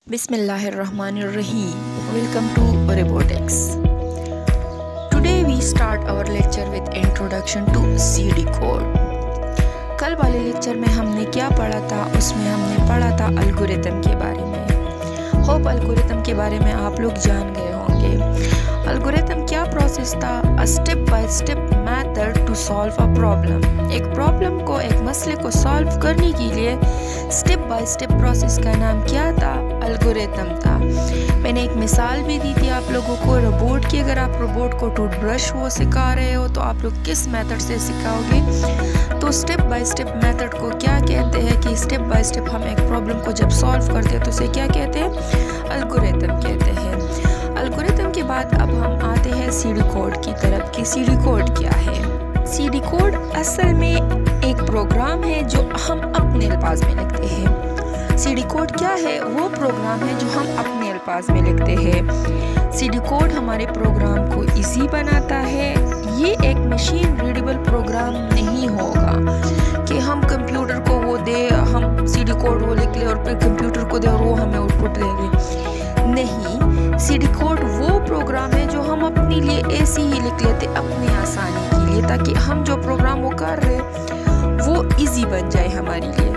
Bismillahirrahmanirrahim. Welcome to Robotics. Today we start our lecture with introduction to CD code. कल वाले lecture में हमने क्या पढ़ा था, उसमें हमने पढ़ा था एल्गोरिथम के बारे में। होप एल्गोरिथम के बारे में आप लोग जान गए होंगे। एल्गोरिथम क्या प्रोसेस था? A step by step method to solve a problem. एक प्रॉब्लम को, एक मसले को सॉल्व करने के लिए स्टेप बाय स्टेप प्रोसेस का नाम क्या था? एल्गोरिथम था। मैंने एक मिसाल भी दी थी आप लोगों को रोबोट की। अगर आप रोबोट को टूथब्रश वो सिखा रहे हो तो आप लोग किस मेथड से सिखाओगे? तो स्टेप बाय स्टेप मेथड को क्या कहते हैं कि स्टेप बाय स्टेप हम एक प्रॉब्लम को जब सॉल्व करते हैं तो उसे क्या कहते हैं? एल्गोरिथम कहते हैं। एल्गोरिथम के बाद अब हम आते हैं सीडी कोड की तरफ कि सीडी कोड क्या है। सीडी कोड असल में एक प्रोग्राम है जो हम अपने अल्फाज में लिखते हैं। सीडी कोड क्या है? वो प्रोग्राम है जो हम अपने अल्फाज में लिखते हैं। सीडी कोड हमारे प्रोग्राम को इजी बनाता है। ये एक मशीन रीडेबल प्रोग्राम नहीं होगा कि हम कंप्यूटर को वो दे, हम सीडी कोड वो लिख ले और फिर कंप्यूटर को दे और वो हमें आउटपुट दे दे। नहीं, सीडी कोड वो प्रोग्राम है जो हम अपने लिए ऐसे ही लिख लेते अपनी आसानी के लिए, ताकि हम जो प्रोग्राम वो कर रहे वो इजी बन जाए हमारे लिए।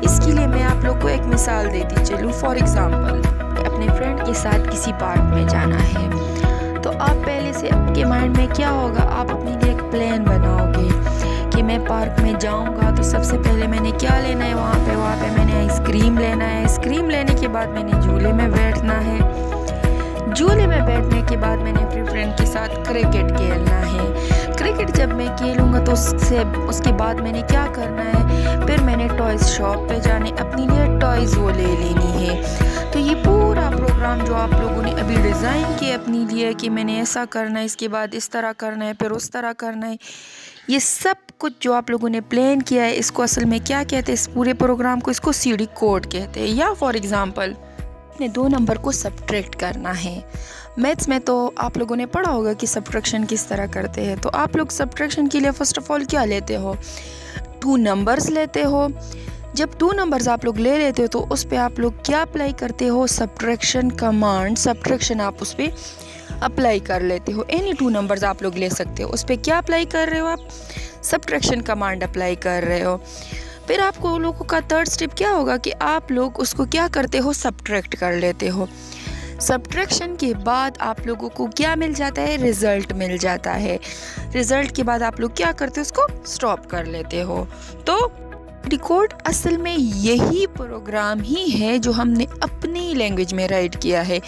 इसके लिए मैं आप लोग को एक मिसाल देती चलूँ। फॉर एग्जांपल, अपने फ्रेंड के साथ किसी पार्क में जाना है तो आप पहले से आपके माइंड में क्या होगा? आप अपने लिए एक प्लान बनाओगे कि मैं पार्क में जाऊंगा तो सबसे पहले मैंने क्या लेना है वहाँ पे मैंने आइसक्रीम लेना है। आइसक्रीम लेने के बाद मैंने झूले में बैठना है। झूले में बैठने के बाद मैंने अपने फ्रेंड के साथ क्रिकेट खेलना है। क्रिकेट जब मैं खेलूँगा तो उसके बाद मैंने क्या करना है? फिर मैंने टॉयज़ शॉप पे जाने, अपने लिए टॉयज़ वो ले लेनी है। तो ये पूरा प्रोग्राम जो आप लोगों ने अभी डिज़ाइन किया अपने लिए कि मैंने ऐसा करना है, इसके बाद इस तरह करना है, फिर उस तरह करना है, ये सब कुछ जो आप लोगों ने प्लान किया है, इसको असल में क्या कहते हैं? इस पूरे प्रोग्राम को इसको सीडी कोड कहते हैं। या फॉर एग्ज़ाम्पल, अपने दो नंबर को सब्ट्रैक्ट करना है। मैथ्स में तो आप लोगों ने पढ़ा होगा कि सब्ट्रैक्शन किस तरह करते हैं। तो आप लोग सब्ट्रैक्शन के लिए फ़र्स्ट ऑफ ऑल क्या लेते हो? 2 नंबर्स लेते हो। जब 2 नंबर्स आप लोग ले लेते हो तो उस पर आप लोग क्या अप्लाई करते हो? Subtraction command. सब्ट्रैक्शन आप उस पर अप्लाई कर लेते हो। एनी 2 नंबर्स आप लोग ले सकते हो, उस पर क्या अप्लाई कर रहे हो आप? सब्ट्रैक्शन कमांड अप्लाई कर रहे हो। फिर आपको लोगों का थर्ड स्टेप क्या होगा कि आप लोग उसको क्या करते हो? सब्ट्रैक्ट कर लेते हो। सब्ट्रैक्शन के बाद आप लोगों को क्या मिल जाता है? रिज़ल्ट मिल जाता है। रिज़ल्ट के बाद आप लोग क्या करते हो? उसको स्टॉप कर लेते हो। तो सीडी कोड असल में यही प्रोग्राम ही है जो हमने अपनी लैंग्वेज में राइट किया है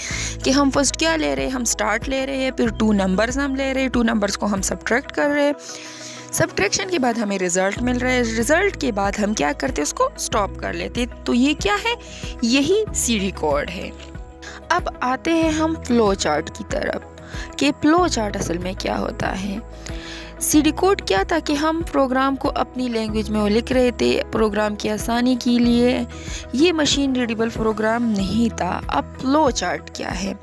कि हम फर्स्ट क्या ले रहे हैं? हम स्टार्ट ले रहे हैं, फिर 2 नंबर्स हम ले रहे हैं, 2 नंबर्स को हम सब्ट्रैक्ट कर रहे हैं। सब्ट्रैक्शन के बाद हमें रिज़ल्ट मिल रहा है, रिज़ल्ट के बाद हम क्या करते हैं? उसको स्टॉप कर लेते हैं। तो ये क्या है? यही सीडी कोड है। अब आते हैं हम फ्लो चार्ट की तरफ कि फ्लो चार्ट असल में क्या होता है। सीडी कोड क्या था कि हम प्रोग्राम को अपनी लैंग्वेज में वो लिख रहे थे प्रोग्राम की आसानी के लिए। ये मशीन रीडेबल प्रोग्राम नहीं था। अब फ्लो चार्ट क्या है?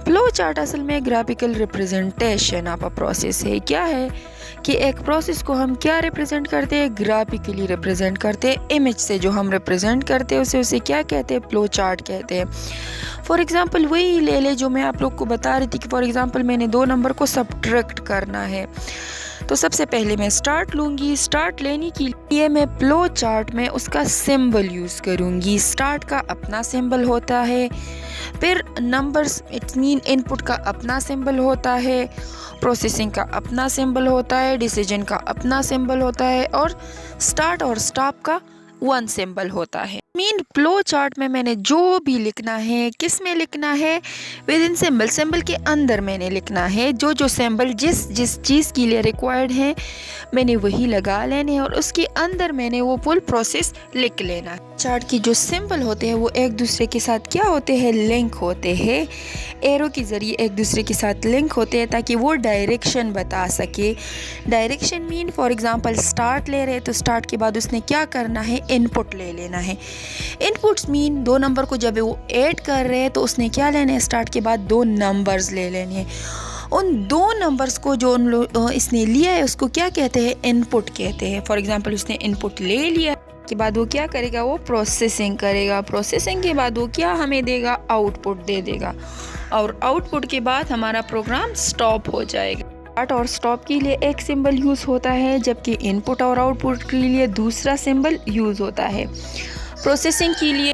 फ्लो चार्ट असल में graphical representation of a process है। क्या है कि एक प्रोसेस को हम क्या रिप्रेजेंट करते हैं? ग्राफिकली रिप्रेजेंट करते हैं। इमेज से जो हम रिप्रेजेंट करते हैं उसे क्या कहते हैं? फ्लो चार्ट कहते हैं। फॉर एग्जांपल वही ले ले जो मैं आप लोग को बता रही थी कि फॉर एग्जांपल मैंने 2 नंबर को सब्ट्रैक्ट करना है तो सबसे पहले मैं स्टार्ट लूँगी। स्टार्ट लेने के लिए मैं फ्लो चार्ट में उसका सिंबल यूज़ करूँगी। स्टार्ट का अपना सिंबल होता है, फिर नंबर्स इट्स मीन इनपुट का अपना सिंबल होता है, प्रोसेसिंग का अपना सिंबल होता है, डिसीजन का अपना सिंबल होता है और स्टार्ट और स्टॉप का 1 सिंबल होता है। मीन फ्लो चार्ट में मैंने जो भी लिखना है किस में लिखना है? With in symbol. सिंबल के अंदर मैंने लिखना है। जो सिंबल जिस चीज़ के लिए रिक्वायर्ड है मैंने वही लगा लेने हैं और उसके अंदर मैंने वो फुल प्रोसेस लिख लेना है। चार्ट की जो सिंबल होते हैं वो एक दूसरे के साथ क्या होते हैं? लिंक होते हैं। एरो के ज़रिए एक दूसरे के साथ लिंक होते हैं ताकि वो डायरेक्शन बता सके। Direction mean for example start ले रहे हैं तो स्टार्ट के बाद उसने क्या करना है? इनपुट ले लेना है। इनपुट्स मीन 2 नंबर को जब वो ऐड कर रहे हैं तो उसने क्या लेना है? स्टार्ट के बाद 2 नंबर्स ले लेने हैं। उन 2 नंबर्स को जो इसने लिया है उसको क्या कहते हैं? इनपुट कहते हैं। फॉर एग्जांपल उसने इनपुट ले लिया के बाद वो क्या करेगा, वो प्रोसेसिंग करेगा। प्रोसेसिंग के बाद वो क्या हमें देगा, आउटपुट दे देगा, और आउटपुट के बाद हमारा प्रोग्राम स्टॉप हो जाएगा। स्टार्ट और स्टॉप के लिए एक सिंबल यूज़ होता है, जबकि इनपुट और आउटपुट के लिए दूसरा सिंबल यूज़ होता है। प्रोसेसिंग के लिए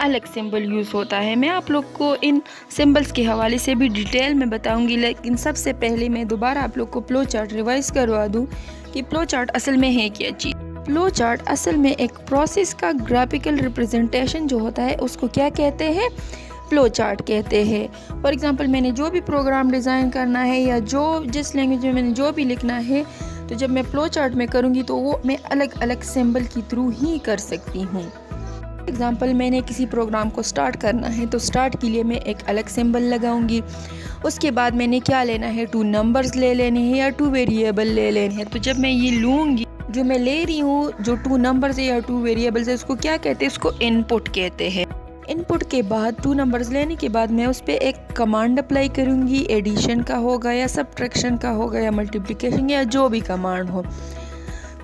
अलग सिंबल यूज़ होता है। मैं आप लोग को इन सिंबल्स के हवाले से भी डिटेल में बताऊंगी, लेकिन सबसे पहले मैं दोबारा आप लोग को फ्लो चार्ट रिवाइज करवा दूं कि फ्लो चार्ट असल में है क्या चीज़। फ्लो चार्ट असल में एक प्रोसेस का ग्राफिकल रिप्रेजेंटेशन जो होता है उसको क्या कहते हैं, फ्लो चार्ट कहते हैं। फॉर एग्जांपल मैंने जो भी प्रोग्राम डिज़ाइन करना है या जो जिस लैंग्वेज में मैंने जो भी लिखना है, तो जब मैं फ्लो चार्ट में करूँगी तो वो मैं अलग अलग सिंबल के थ्रू ही कर सकती हूँ। एग्जाम्पल मैंने किसी प्रोग्राम को स्टार्ट करना है तो स्टार्ट के लिए मैं एक अलग सिंबल लगाऊंगी। उसके बाद मैंने क्या लेना है, 2 नंबर्स ले लेने हैं या 2 वेरिएबल ले लेने हैं। तो जब मैं ये लूँगी, जो मैं ले रही हूँ, जो 2 नंबर्स है या 2 वेरिएबल्स है, उसको क्या कहते हैं, उसको इनपुट कहते हैं। इनपुट के बाद 2 नंबर्स लेने के बाद मैं उस पर एक कमांड अप्लाई करूँगी, एडिशन का होगा या सब्ट्रैक्शन का होगा या मल्टीप्लिकेशन या जो भी कमांड हो,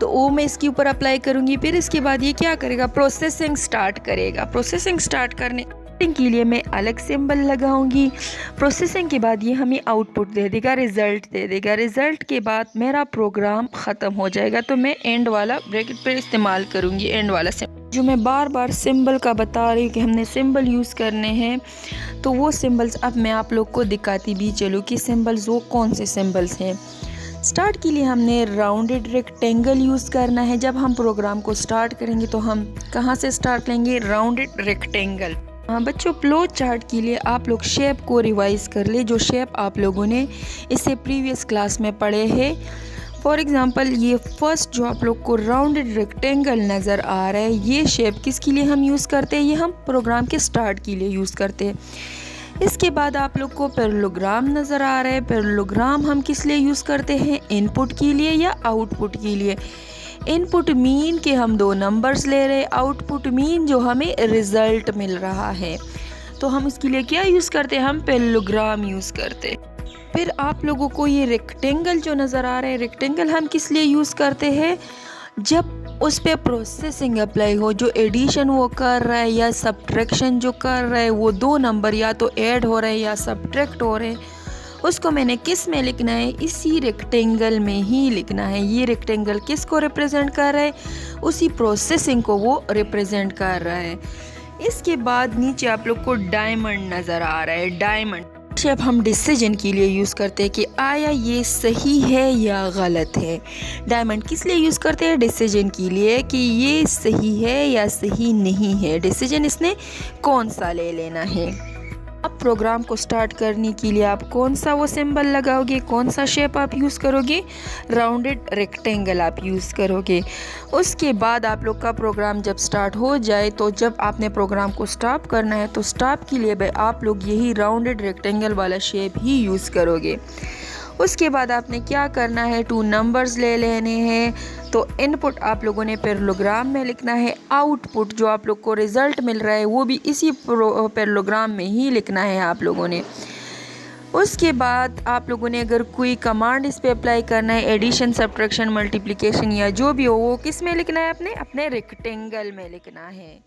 तो वो मैं इसके ऊपर अप्लाई करूँगी। फिर इसके बाद ये क्या करेगा, प्रोसेसिंग स्टार्ट करेगा। प्रोसेसिंग स्टार्ट करने के लिए मैं अलग सिंबल लगाऊंगी। प्रोसेसिंग के बाद ये हमें आउटपुट दे देगा, रिज़ल्ट दे देगा। रिज़ल्ट के बाद मेरा प्रोग्राम ख़त्म हो जाएगा, तो मैं एंड वाला ब्रैकेट पर इस्तेमाल करूँगी, एंड वाला सिंबल। जो मैं बार बार सिंबल का बता रही हूँ कि हमने सिंबल यूज़ करने हैं, तो वो सिंबल्स अब मैं आप लोग को दिखाती भी चलूँ कि सिंबल्स वो कौन से सिंबल्स हैं। स्टार्ट के लिए हमने राउंडेड रेक्टेंगल यूज़ करना है। जब हम प्रोग्राम को स्टार्ट करेंगे तो हम कहाँ से स्टार्ट लेंगे, राउंडेड रेक्टेंगल। हाँ बच्चों, फ्लो चार्ट के लिए आप लोग शेप को रिवाइज़ कर ले, जो शेप आप लोगों ने इससे प्रीवियस क्लास में पढ़े हैं। फॉर एग्ज़ाम्पल ये फर्स्ट जो आप लोग को राउंडेड रेक्टेंगल नज़र आ रहा है, ये शेप किसके लिए हम यूज़ करते हैं, ये हम प्रोग्राम के स्टार्ट के लिए यूज़ करते हैं। इसके बाद आप लोग को पैरेललोग्राम नज़र आ रहा है। पैरेललोग्राम हम किस लिए यूज़ करते हैं, इनपुट के लिए या आउटपुट के लिए। इनपुट मीन के हम 2 नंबर्स ले रहे हैं, आउटपुट मीन जो हमें रिज़ल्ट मिल रहा है, तो हम इसके लिए क्या यूज़ करते हैं, हम पैरेललोग्राम यूज़ करते हैं। फिर आप लोगों को ये रेक्टेंगल जो नज़र आ रहा है, रेक्टेंगल हम किस लिए यूज़ करते हैं, जब उस पर प्रोसेसिंग अप्लाई हो, जो एडिशन वो कर रहा है या सब्ट्रैक्शन जो कर रहा है, वो 2 नंबर या तो ऐड हो रहे हैं या सब्ट्रैक्ट हो रहे हैं, उसको मैंने किस में लिखना है, इसी रेक्टेंगल में ही लिखना है। ये रेक्टेंगल किस को रिप्रेजेंट कर रहा है, उसी प्रोसेसिंग को वो रिप्रेजेंट कर रहा है। इसके बाद नीचे आप लोग को डायमंड नज़र आ रहा है। डायमंड शेप हम डिसीजन के लिए यूज़ करते हैं कि आया ये सही है या गलत है। डायमंड किस लिए यूज़ करते हैं, डिसीजन के लिए कि ये सही है या सही नहीं है, डिसीजन इसने कौन सा ले लेना है। अब प्रोग्राम को स्टार्ट करने के लिए आप कौन सा वो सिंबल लगाओगे, कौन सा शेप आप यूज़ करोगे, राउंडेड रेक्टेंगल आप यूज़ करोगे। उसके बाद आप लोग का प्रोग्राम जब स्टार्ट हो जाए, तो जब आपने प्रोग्राम को स्टॉप करना है तो स्टॉप के लिए आप लोग यही राउंडेड रेक्टेंगल वाला शेप ही यूज़ करोगे। उसके बाद आपने क्या करना है, 2 नंबर्स ले लेने हैं, तो इनपुट आप लोगों ने पैरेललोग्राम में लिखना है, आउटपुट जो आप लोग को रिज़ल्ट मिल रहा है वो भी इसी पैरेललोग्राम में ही लिखना है आप लोगों ने। उसके बाद आप लोगों ने अगर कोई कमांड इस पे अप्लाई करना है, एडिशन, सब्ट्रैक्शन, मल्टीप्लिकेशन या जो भी हो, वो किस में लिखना है, अपने रेक्टेंगल में लिखना है।